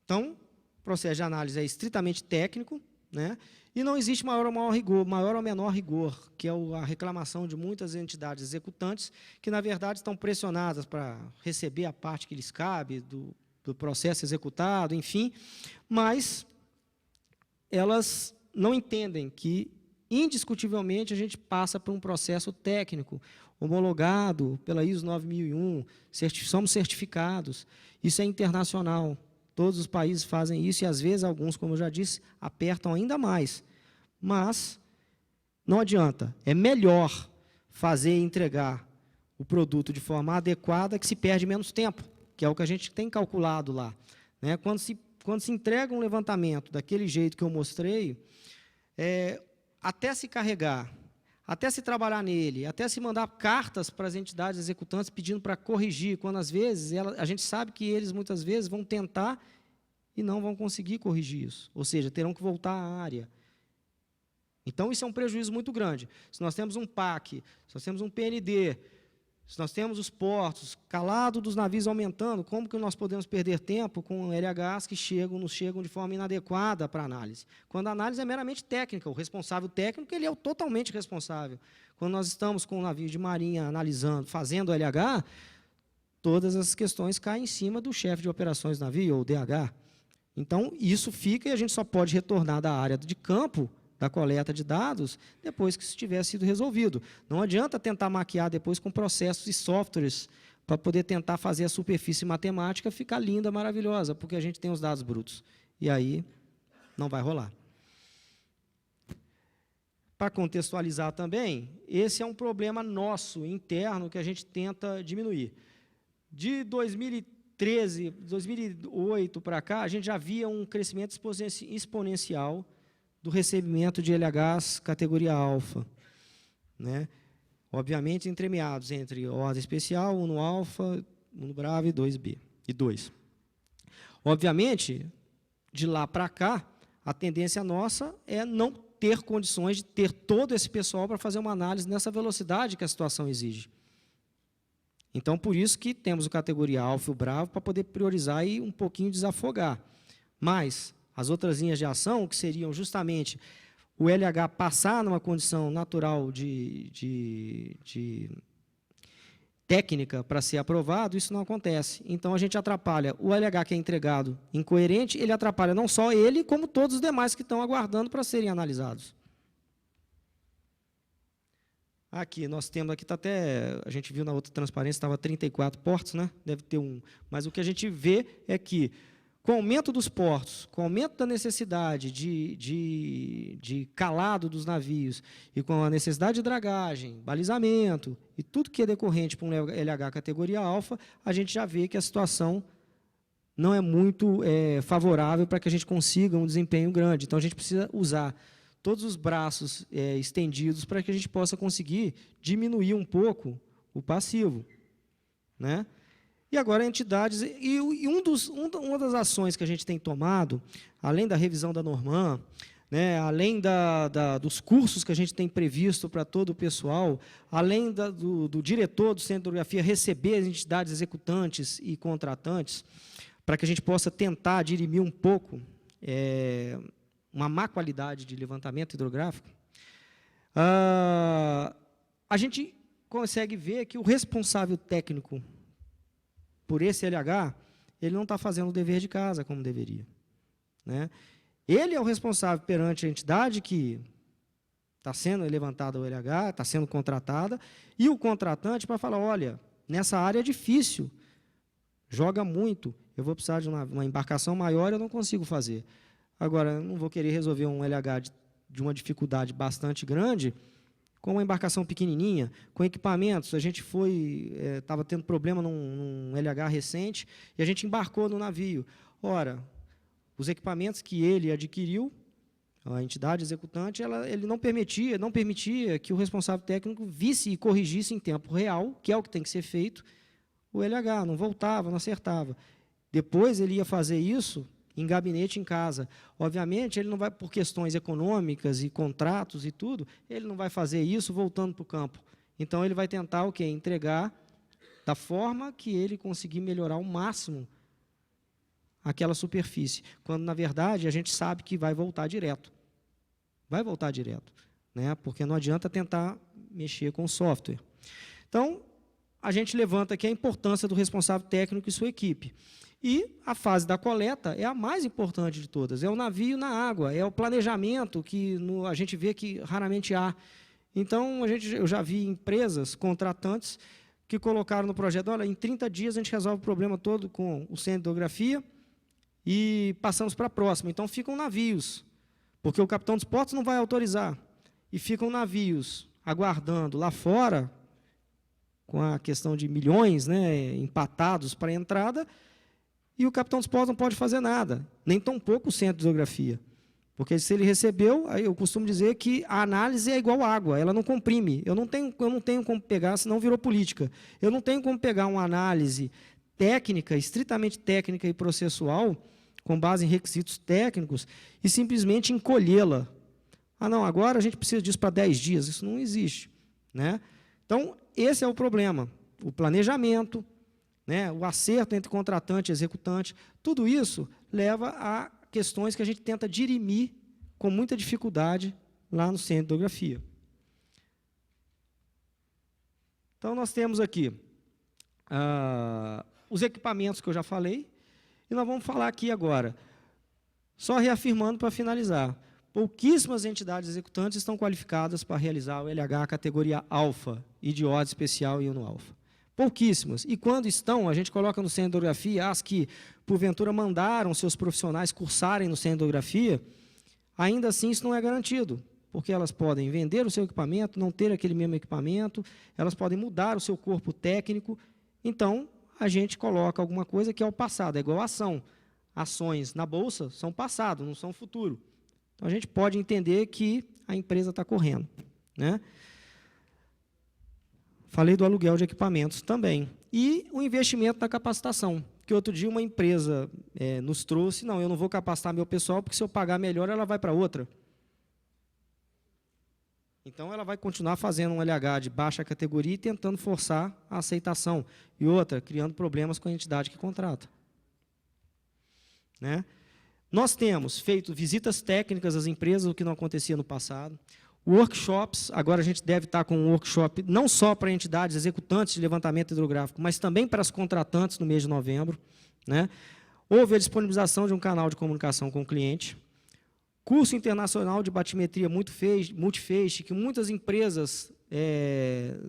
Então, o processo de análise é estritamente técnico, né? E não existe maior ou menor rigor, que é a reclamação de muitas entidades executantes, que, na verdade, estão pressionadas para receber a parte que lhes cabe do processo executado, enfim, mas elas não entendem que, indiscutivelmente, a gente passa por um processo técnico, homologado pela ISO 9001, somos certificados, isso é internacional. Todos os países fazem isso e, às vezes, alguns, como eu já disse, apertam ainda mais. Mas não adianta. É melhor fazer e entregar o produto de forma adequada que se perde menos tempo, que é o que a gente tem calculado lá. Né? Quando se entrega um levantamento daquele jeito que eu mostrei, até se carregar, até se trabalhar nele, até se mandar cartas para as entidades executantes pedindo para corrigir, quando às vezes a gente sabe que eles muitas vezes vão tentar e não vão conseguir corrigir isso, ou seja, terão que voltar à área. Então isso é um prejuízo muito grande. Se nós temos um PAC, se nós temos um PND, se nós temos os portos, calado dos navios aumentando, como que nós podemos perder tempo com LHs que nos chegam de forma inadequada para a análise? Quando a análise é meramente técnica, o responsável técnico ele é o totalmente responsável. Quando nós estamos com o navio de marinha analisando, fazendo LH, todas as questões caem em cima do chefe de operações do navio, ou DH. Então, isso fica e a gente só pode retornar da área de campo, da coleta de dados, depois que isso tiver sido resolvido. Não adianta tentar maquiar depois com processos e softwares para poder tentar fazer a superfície matemática ficar linda, maravilhosa, porque a gente tem os dados brutos. E aí não vai rolar. Para contextualizar também, esse é um problema nosso, interno, que a gente tenta diminuir. De 2013, 2008 para cá, a gente já via um crescimento exponencial do recebimento de LHs categoria alfa. Né? obviamente entremeados entre ordem especial, 1 alfa, 1 bravo e 2B e 2. Obviamente, de lá para cá, a tendência nossa é não ter condições de ter todo esse pessoal para fazer uma análise nessa velocidade que a situação exige. Então, por isso que temos o categoria alfa e o bravo, para poder priorizar e um pouquinho desafogar. Mas as outras linhas de ação, que seriam justamente o LH passar numa condição natural de técnica para ser aprovado, isso não acontece. Então, a gente atrapalha o LH que é entregado incoerente, ele atrapalha não só ele, como todos os demais que estão aguardando para serem analisados. Aqui, nós temos, aqui está até, a gente viu na outra transparência, estava 34 portos, né? Deve ter um. Mas o que a gente vê é que, com o aumento dos portos, com o aumento da necessidade de calado dos navios, e com a necessidade de dragagem, balizamento, e tudo que é decorrente para um LH categoria alfa, a gente já vê que a situação não é muito favorável para que a gente consiga um desempenho grande. Então, a gente precisa usar todos os braços estendidos para que a gente possa conseguir diminuir um pouco o passivo, né? E agora, entidades... uma das ações que a gente tem tomado, além da revisão da Norman, né, além dos cursos que a gente tem previsto para todo o pessoal, além do diretor do Centro de Hidrografia receber as entidades executantes e contratantes, para que a gente possa tentar dirimir um pouco uma má qualidade de levantamento hidrográfico, a gente consegue ver que o responsável técnico por esse LH, ele não está fazendo o dever de casa como deveria, né? Ele é o responsável perante a entidade que está sendo levantada o LH, está sendo contratada, e o contratante para falar, olha, nessa área é difícil, joga muito, eu vou precisar de uma embarcação maior, eu não consigo fazer. Agora, eu não vou querer resolver um LH de uma dificuldade bastante grande com uma embarcação pequenininha, com equipamentos. A gente estava tendo problema num LH recente, e a gente embarcou no navio. Ora, os equipamentos que ele adquiriu, a entidade executante, ele não permitia que o responsável técnico visse e corrigisse em tempo real, que é o que tem que ser feito, o LH, não voltava, não acertava. Depois ele ia fazer isso em gabinete em casa. Obviamente, ele não vai, por questões econômicas e contratos e tudo, ele não vai fazer isso voltando para o campo. Então, ele vai tentar o quê? Entregar da forma que ele conseguir melhorar ao máximo aquela superfície, quando, na verdade, a gente sabe que vai voltar direto. Vai voltar direto, né? Porque não adianta tentar mexer com o software. Então, a gente levanta aqui a importância do responsável técnico e sua equipe. E a fase da coleta é a mais importante de todas, é o navio na água, é o planejamento que a gente vê que raramente há. Então, eu já vi empresas, contratantes, que colocaram no projeto, olha, em 30 dias a gente resolve o problema todo com o Centro de Hidrografia e passamos para a próxima. Então, ficam navios, porque o capitão dos portos não vai autorizar, e ficam navios aguardando lá fora, com a questão de milhões, né, empatados para a entrada, e o capitão dos portos não pode fazer nada, nem tão pouco o Centro de Hidrografia. Porque se ele recebeu, aí eu costumo dizer que a análise é igual à água, ela não comprime. Eu não tenho como pegar, senão virou política. Eu não tenho como pegar uma análise técnica, estritamente técnica e processual, com base em requisitos técnicos, e simplesmente encolhê-la. Ah, não, agora a gente precisa disso para 10 dias. Isso não existe, né? Então, esse é o problema. O planejamento, né, o acerto entre contratante e executante, tudo isso leva a questões que a gente tenta dirimir com muita dificuldade lá no Centro de Hidrografia. Então, nós temos aqui os equipamentos que eu já falei, e nós vamos falar aqui agora, só reafirmando para finalizar, pouquíssimas entidades executantes estão qualificadas para realizar o LH categoria alfa e de ordem especial e 1 alfa. Pouquíssimas. E quando estão, a gente coloca no Centro de Hidrografia as que, porventura, mandaram seus profissionais cursarem no Centro de Hidrografia, ainda assim isso não é garantido, porque elas podem vender o seu equipamento, não ter aquele mesmo equipamento, elas podem mudar o seu corpo técnico. Então, a gente coloca alguma coisa que é o passado, é igual a ação. Ações na Bolsa são passado, não são futuro. Então, a gente pode entender que a empresa está correndo, né? Falei do aluguel de equipamentos também. E o investimento na capacitação, que outro dia uma empresa nos trouxe, não, eu não vou capacitar meu pessoal, porque se eu pagar melhor, ela vai para outra. Então, ela vai continuar fazendo um LH de baixa categoria e tentando forçar a aceitação. E outra, criando problemas com a entidade que contrata. Né? Nós temos feito visitas técnicas às empresas, o que não acontecia no passado. Workshops, agora a gente deve estar com um workshop não só para entidades executantes de levantamento hidrográfico, mas também para as contratantes no mês de novembro. Né? Houve a disponibilização de um canal de comunicação com o cliente. Curso internacional de batimetria multifeixe, que muitas empresas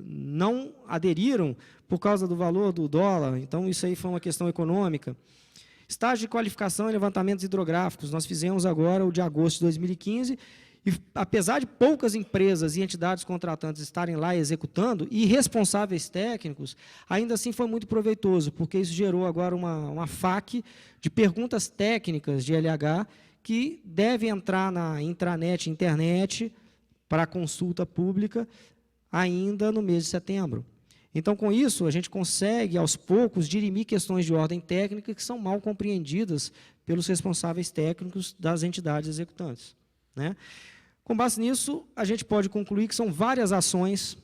não aderiram por causa do valor do dólar, então isso aí foi uma questão econômica. Estágio de qualificação em levantamentos hidrográficos, nós fizemos agora o de agosto de 2015, e apesar de poucas empresas e entidades contratantes estarem lá executando, e responsáveis técnicos, ainda assim foi muito proveitoso, porque isso gerou agora uma FAQ de perguntas técnicas de LH, que deve entrar na intranet, internet, para consulta pública, ainda no mês de setembro. Então, com isso, a gente consegue, aos poucos, dirimir questões de ordem técnica que são mal compreendidas pelos responsáveis técnicos das entidades executantes. Né? Com base nisso, a gente pode concluir que são várias ações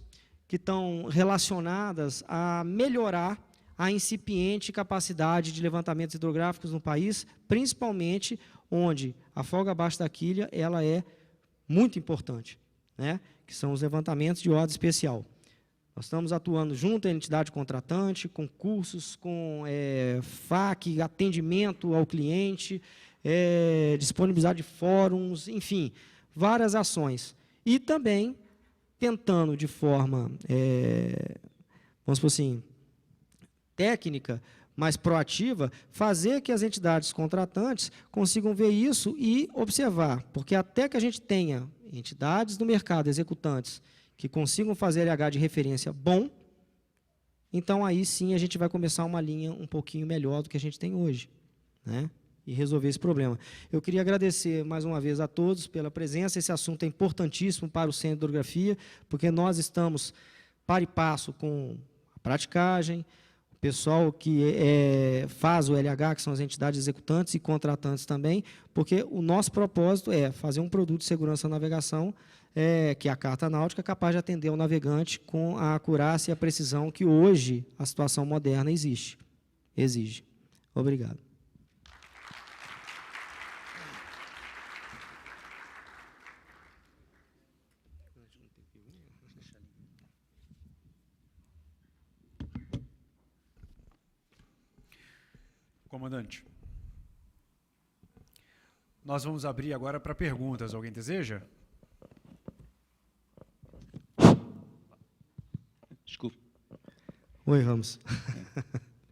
que estão relacionadas a melhorar a incipiente capacidade de levantamentos hidrográficos no país, principalmente onde a folga abaixo da quilha ela é muito importante, né? Que são os levantamentos de ordem especial. Nós estamos atuando junto à entidade contratante, com cursos, com FAQ, atendimento ao cliente, disponibilidade de fóruns, enfim, várias ações. E também tentando de forma, vamos supor assim, técnica, mais proativa, fazer que as entidades contratantes consigam ver isso e observar, porque até que a gente tenha entidades do mercado, executantes, que consigam fazer LH de referência bom, então aí sim a gente vai começar uma linha um pouquinho melhor do que a gente tem hoje, né? E resolver esse problema. Eu queria agradecer mais uma vez a todos pela presença, esse assunto é importantíssimo para o Centro de Hidrografia, porque nós estamos par e passo com a praticagem, pessoal que faz o LH, que são as entidades executantes e contratantes também, porque o nosso propósito é fazer um produto de segurança na navegação, que é a carta náutica, capaz de atender o navegante com a acurácia e a precisão que hoje a situação moderna exige. Obrigado. Comandante, nós vamos abrir agora para perguntas. Alguém deseja? Desculpa. Oi, Ramos.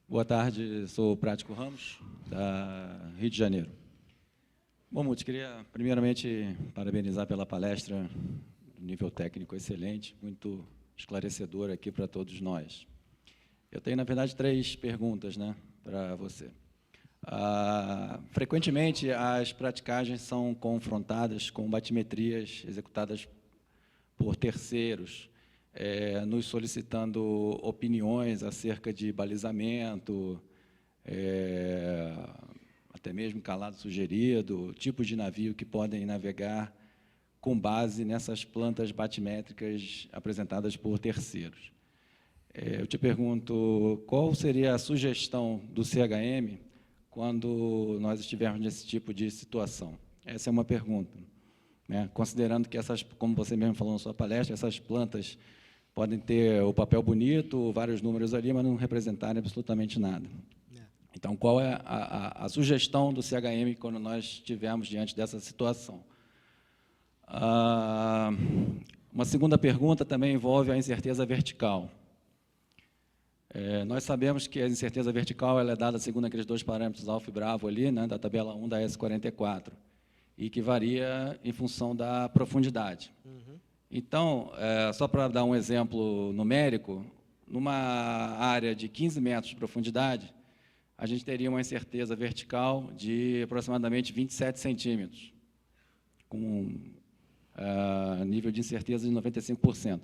Boa tarde, sou o Prático Ramos, da Rio de Janeiro. Bom, Muti, queria primeiramente parabenizar pela palestra, nível técnico excelente, muito esclarecedor aqui para todos nós. Eu tenho, na verdade, 3 perguntas, né, para você. Frequentemente, as praticagens são confrontadas com batimetrias executadas por terceiros, nos solicitando opiniões acerca de balizamento, até mesmo calado sugerido, tipos de navio que podem navegar com base nessas plantas batimétricas apresentadas por terceiros. Eu te pergunto, qual seria a sugestão do CHM quando nós estivermos nesse tipo de situação? Essa é uma pergunta, né? Considerando que essas, como você mesmo falou na sua palestra, essas plantas podem ter o papel bonito, vários números ali, mas não representarem absolutamente nada. Então, qual é a sugestão do CHM quando nós estivermos diante dessa situação? Uma segunda pergunta também envolve a incerteza vertical. Nós sabemos que a incerteza vertical ela é dada segundo aqueles 2 parâmetros alfa e bravo ali, né, da tabela 1 da S44, e que varia em função da profundidade. Uhum. Então, só para dar um exemplo numérico, numa área de 15 metros de profundidade, a gente teria uma incerteza vertical de aproximadamente 27 centímetros, com nível de incerteza de 95%.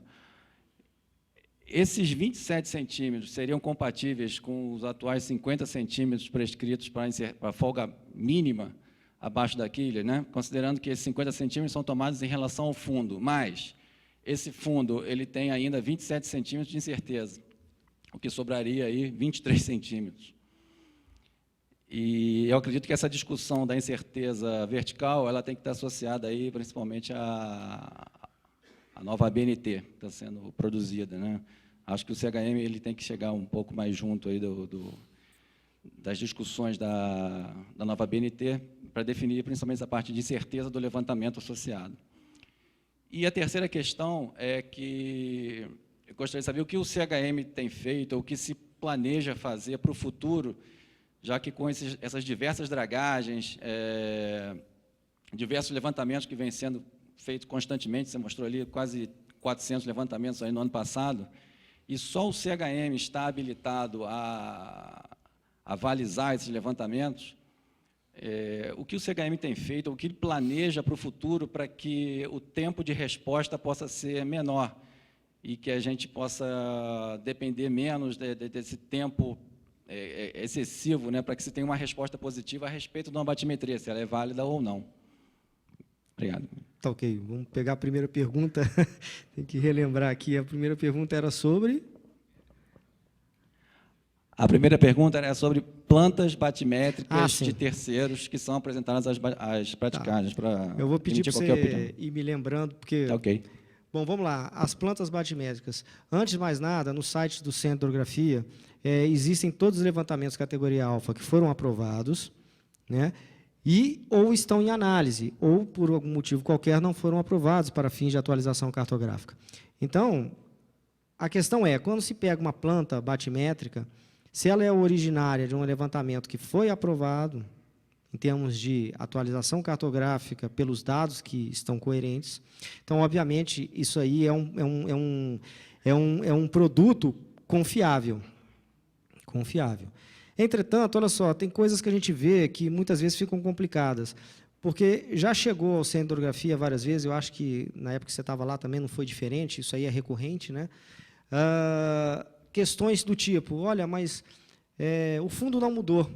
esses 27 centímetros seriam compatíveis com os atuais 50 centímetros prescritos para a folga mínima abaixo da quilha, né? Considerando que esses 50 centímetros são tomados em relação ao fundo, mas esse fundo ele tem ainda 27 centímetros de incerteza, o que sobraria aí 23 centímetros. E eu acredito que essa discussão da incerteza vertical ela tem que estar associada aí, principalmente à nova ABNT que está sendo produzida, né? Acho que o CHM ele tem que chegar um pouco mais junto aí das discussões da nova ABNT para definir principalmente essa parte de incerteza do levantamento associado. E a terceira questão é que eu gostaria de saber o que o CHM tem feito, ou o que se planeja fazer para o futuro, já que com essas diversas dragagens, diversos levantamentos que vêm sendo feitos constantemente, você mostrou ali quase 400 levantamentos aí no ano passado, e só o CHM está habilitado a avalizar esses levantamentos, o que o CHM tem feito, o que ele planeja para o futuro para que o tempo de resposta possa ser menor e que a gente possa depender menos desse tempo excessivo, né, para que se tenha uma resposta positiva a respeito de uma batimetria, se ela é válida ou não. Obrigado. Tá ok, vamos pegar a primeira pergunta. Tem que relembrar aqui, a primeira pergunta era sobre... A primeira pergunta era sobre plantas batimétricas de terceiros que são apresentadas às praticagens. Tá. Eu vou pedir para você ir me lembrando, porque... Tá ok. Bom, vamos lá. As plantas batimétricas. Antes de mais nada, no site do Centro de Hidrografia, existem todos os levantamentos categoria alfa que foram aprovados, né, ou estão em análise, ou, por algum motivo qualquer, não foram aprovados para fins de atualização cartográfica. Então, a questão é, quando se pega uma planta batimétrica, se ela é originária de um levantamento que foi aprovado, em termos de atualização cartográfica pelos dados que estão coerentes. Então, obviamente, isso aí é um produto confiável. Entretanto, olha só, tem coisas que a gente vê que muitas vezes ficam complicadas, porque já chegou ao Centro de Hidrografia várias vezes, eu acho que na época que você estava lá também não foi diferente, isso aí é recorrente, né? Questões do tipo, olha, mas o fundo não mudou.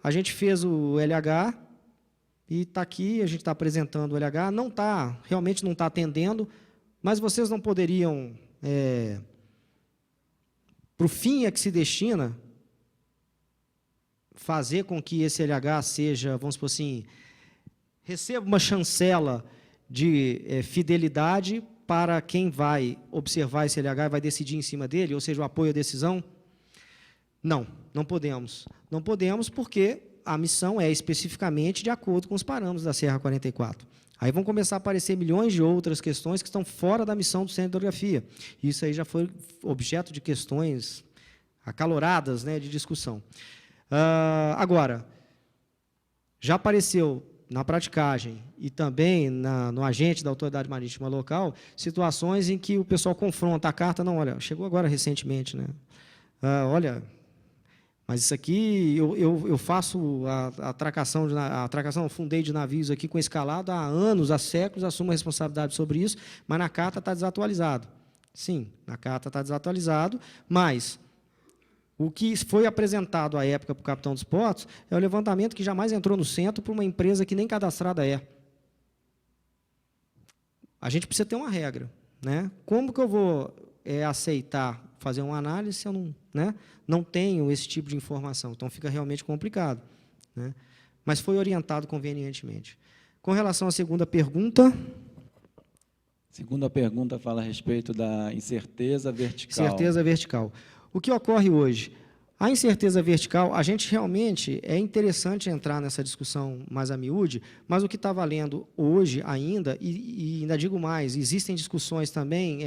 A gente fez o LH e está aqui, a gente está apresentando o LH, realmente não está atendendo, mas vocês não poderiam, para o fim a que se destina, fazer com que esse LH seja, vamos supor assim, receba uma chancela de fidelidade para quem vai observar esse LH e vai decidir em cima dele, ou seja, o apoio à decisão? Não podemos. Não podemos porque a missão é especificamente de acordo com os parâmetros da Serra 44. Aí vão começar a aparecer milhões de outras questões que estão fora da missão do Centro de Hidrografia. Isso aí já foi objeto de questões acaloradas, né, de discussão. Agora, já apareceu na praticagem e também no agente da autoridade marítima local, situações em que o pessoal confronta a carta, não, olha, chegou agora recentemente, né? Olha, mas isso aqui, eu faço a atracação, fundei de navios aqui com escalado há anos, há séculos, assumo a responsabilidade sobre isso, mas na carta está desatualizado. Sim, na carta está desatualizado, mas o que foi apresentado à época para o capitão dos portos é o levantamento que jamais entrou no centro para uma empresa que nem cadastrada é. A gente precisa ter uma regra, né? Como que eu vou aceitar fazer uma análise se eu não tenho esse tipo de informação? Então, fica realmente complicado, né? Mas foi orientado convenientemente. Com relação à segunda pergunta... A segunda pergunta fala a respeito da incerteza vertical. Incerteza vertical. O que ocorre hoje? A incerteza vertical, a gente realmente, é interessante entrar nessa discussão mais a miúde, mas o que está valendo hoje ainda, e ainda digo mais, existem discussões também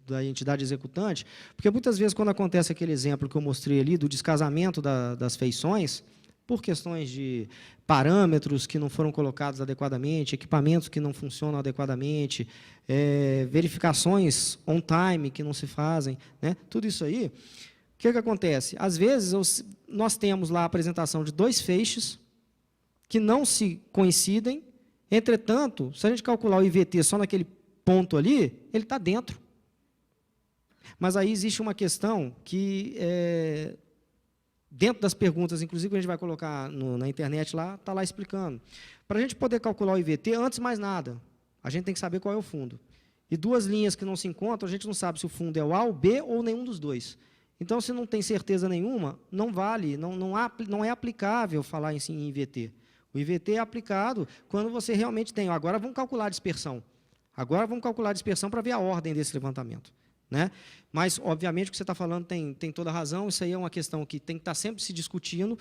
da entidade executante, porque muitas vezes quando acontece aquele exemplo que eu mostrei ali, do descasamento das feições, por questões de parâmetros que não foram colocados adequadamente, equipamentos que não funcionam adequadamente, verificações on-time que não se fazem, né? Tudo isso aí, o que acontece? Às vezes, nós temos lá a apresentação de 2 feixes que não se coincidem, entretanto, se a gente calcular o IVT só naquele ponto ali, ele está dentro. Mas aí existe uma questão que, dentro das perguntas, inclusive, que a gente vai colocar na internet lá, está lá explicando. Para a gente poder calcular o IVT, antes de mais nada, a gente tem que saber qual é o fundo. E duas linhas que não se encontram, a gente não sabe se o fundo é o A, o B ou nenhum dos dois. Então, se não tem certeza nenhuma, não vale, não é aplicável falar em IVT. O IVT é aplicado quando você realmente tem. Agora vamos calcular a dispersão. Agora vamos calcular a dispersão para ver a ordem desse levantamento, né? Mas, obviamente, o que você está falando tem toda a razão, isso aí é uma questão que tem que estar sempre se discutindo,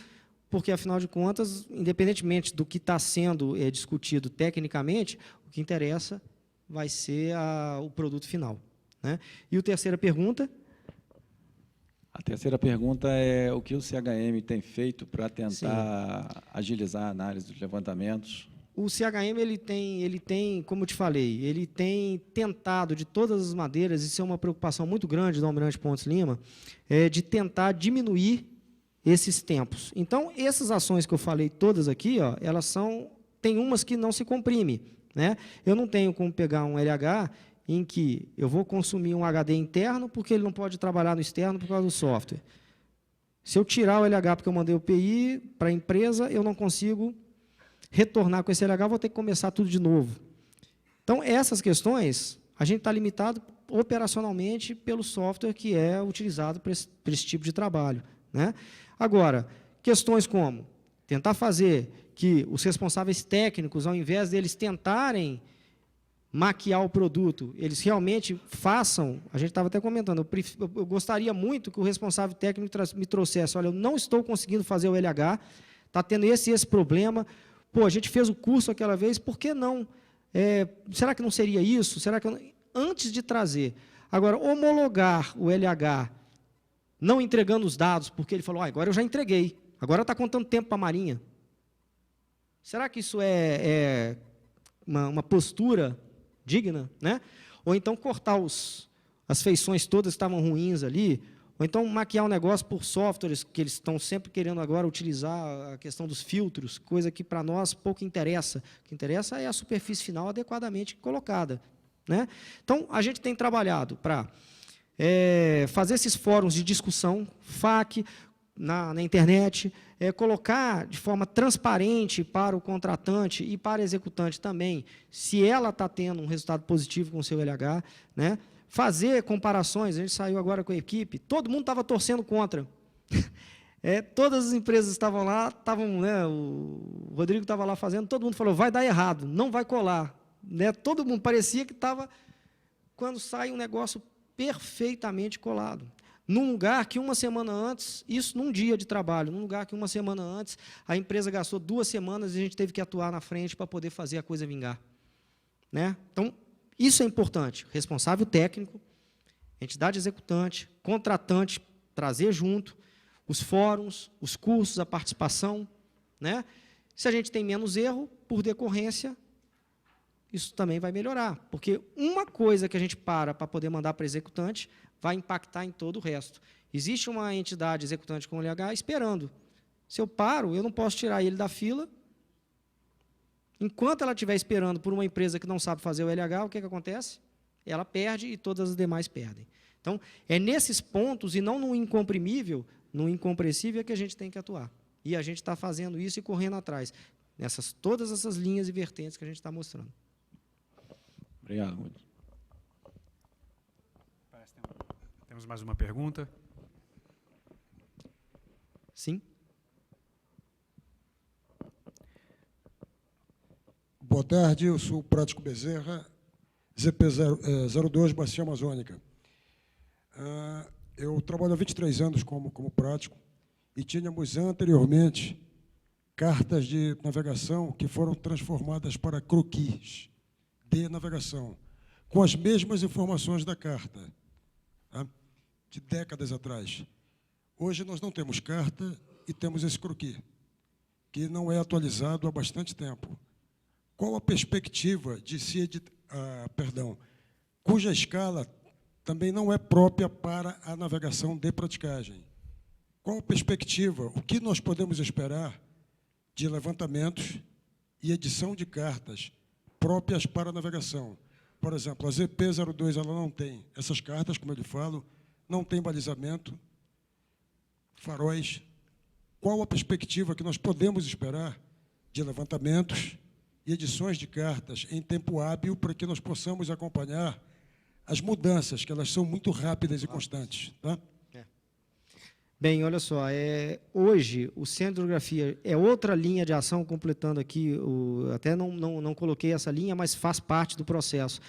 porque, afinal de contas, independentemente do que está sendo discutido tecnicamente, o que interessa vai ser o produto final, né? E a terceira pergunta? A terceira pergunta é o que o CHM tem feito para tentar agilizar a análise dos levantamentos? O CHM ele tem, como eu te falei, ele tem tentado de todas as maneiras, isso é uma preocupação muito grande do Almirante Pontes Lima, de tentar diminuir esses tempos. Então, essas ações que eu falei todas aqui, ó, tem umas que não se comprime, né? Eu não tenho como pegar um LH em que eu vou consumir um HD interno porque ele não pode trabalhar no externo por causa do software. Se eu tirar o LH porque eu mandei o PI para a empresa, eu não consigo retornar com esse LH, vou ter que começar tudo de novo. Então, essas questões, a gente está limitado operacionalmente pelo software que é utilizado para esse tipo de trabalho, né? Agora, questões como tentar fazer que os responsáveis técnicos, ao invés deles tentarem maquiar o produto, eles realmente façam, a gente estava até comentando, eu gostaria muito que o responsável técnico me trouxesse, olha, eu não estou conseguindo fazer o LH, está tendo esse problema, pô, a gente fez o curso aquela vez, por que não? Será que não seria isso? Será que antes de trazer, agora, homologar o LH, não entregando os dados, porque ele falou, agora eu já entreguei, agora está contando tempo para a Marinha. Será que isso é uma postura digna, né? Ou então cortar as feições todas que estavam ruins ali, ou então maquiar o negócio por softwares que eles estão sempre querendo agora utilizar a questão dos filtros, coisa que para nós pouco interessa. O que interessa é a superfície final adequadamente colocada, né? Então, a gente tem trabalhado para fazer esses fóruns de discussão, FAQ, na internet, colocar de forma transparente para o contratante e para o executante também, se ela está tendo um resultado positivo com o seu LH, né? Fazer comparações, a gente saiu agora com a equipe, todo mundo estava torcendo contra. Todas as empresas estavam lá, né, o Rodrigo estava lá fazendo, todo mundo falou, vai dar errado, não vai colar. Né? Todo mundo parecia que estava, quando sai um negócio perfeitamente colado. Num lugar que uma semana antes, isso num dia de trabalho, num lugar que uma semana antes, a empresa gastou 2 semanas e a gente teve que atuar na frente para poder fazer a coisa vingar. Né? Então, isso é importante. Responsável técnico, entidade executante, contratante, trazer junto, os fóruns, os cursos, a participação. Né? Se a gente tem menos erro, por decorrência, isso também vai melhorar. Porque uma coisa que a gente para poder mandar para o executante vai impactar em todo o resto. Existe uma entidade executante com o LH esperando. Se eu paro, eu não posso tirar ele da fila. Enquanto ela estiver esperando por uma empresa que não sabe fazer o LH, o que acontece? Ela perde e todas as demais perdem. Então, é nesses pontos e não no incomprimível, no incompressível, é que a gente tem que atuar. E a gente está fazendo isso e correndo atrás. Todas essas linhas e vertentes que a gente está mostrando. Obrigado, Rudi. Temos mais uma pergunta? Sim. Boa tarde, eu sou o Prático Bezerra, ZP02, Bacia Amazônica. Eu trabalho há 23 anos como prático e tínhamos anteriormente cartas de navegação que foram transformadas para croquis de navegação, com as mesmas informações da carta, tá? De décadas atrás. Hoje nós não temos carta e temos esse croquis, que não é atualizado há bastante tempo. Qual a perspectiva de se editar, cuja escala também não é própria para a navegação de praticagem? Qual a perspectiva, o que nós podemos esperar de levantamentos e edição de cartas próprias para a navegação? Por exemplo, a ZP02 ela não tem essas cartas, como eu lhe falo, não tem balizamento, faróis. Qual a perspectiva que nós podemos esperar de levantamentos e edições de cartas em tempo hábil para que nós possamos acompanhar as mudanças, que elas são muito rápidas e constantes, tá? Bem, olha só, hoje o Centro de Hidrografia é outra linha de ação, completando aqui, até não coloquei essa linha, mas faz parte do processo.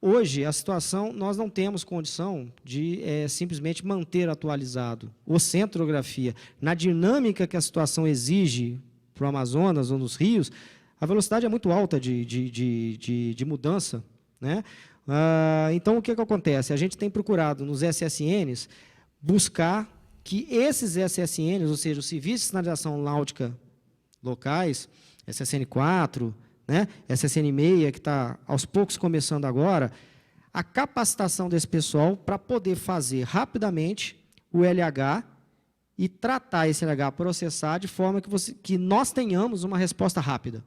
Hoje, a situação, nós não temos condição de simplesmente manter atualizado o Centro de Hidrografia. Na dinâmica que a situação exige para o Amazonas ou nos rios, a velocidade é muito alta de mudança, né? Então, o que acontece? A gente tem procurado, nos SSNs, buscar que esses SSNs, ou seja, os serviços de sinalização náutica locais, SSN 4, né, SSN 6, que está aos poucos começando agora, a capacitação desse pessoal para poder fazer rapidamente o LH e tratar esse LH, processar de forma que nós tenhamos uma resposta rápida.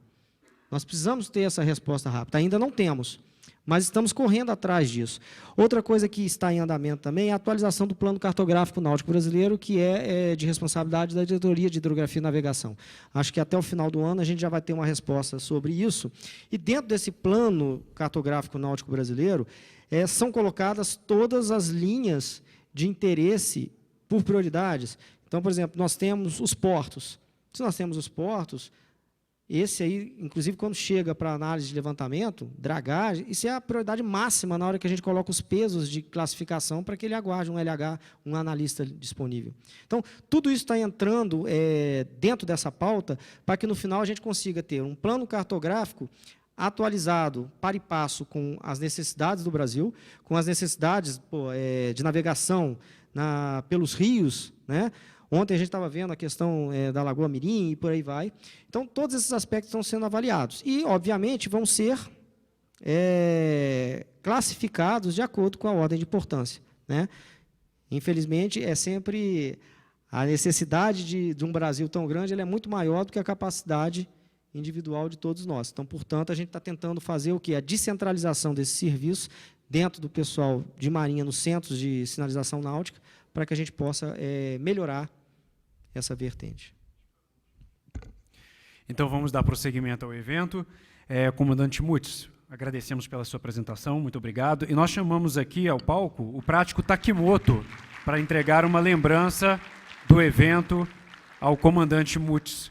Nós precisamos ter essa resposta rápida, ainda não temos, mas estamos correndo atrás disso. Outra coisa que está em andamento também é a atualização do Plano Cartográfico Náutico Brasileiro, que é de responsabilidade da Diretoria de Hidrografia e Navegação. Acho que até o final do ano a gente já vai ter uma resposta sobre isso. E dentro desse Plano Cartográfico Náutico Brasileiro, são colocadas todas as linhas de interesse por prioridades. Então, por exemplo, nós temos os portos. Se nós temos os portos, esse aí, inclusive, quando chega para análise de levantamento, dragagem, isso é a prioridade máxima na hora que a gente coloca os pesos de classificação para que ele aguarde um LH, um analista disponível. Então, tudo isso está entrando dentro dessa pauta para que, no final, a gente consiga ter um plano cartográfico atualizado, par e passo com as necessidades do Brasil, com as necessidades de navegação pelos rios, né? Ontem a gente estava vendo a questão da Lagoa Mirim e por aí vai. Então, todos esses aspectos estão sendo avaliados. E, obviamente, vão ser classificados de acordo com a ordem de importância, né? Infelizmente, é sempre a necessidade de um Brasil tão grande, ela é muito maior do que a capacidade individual de todos nós. Então, portanto, a gente está tentando fazer o quê? A descentralização desses serviços dentro do pessoal de marinha nos centros de sinalização náutica, para que a gente possa melhorar essa vertente. Então, vamos dar prosseguimento ao evento. Comandante Mutz, agradecemos pela sua apresentação, muito obrigado. E nós chamamos aqui ao palco o prático Takimoto para entregar uma lembrança do evento ao comandante Mutz.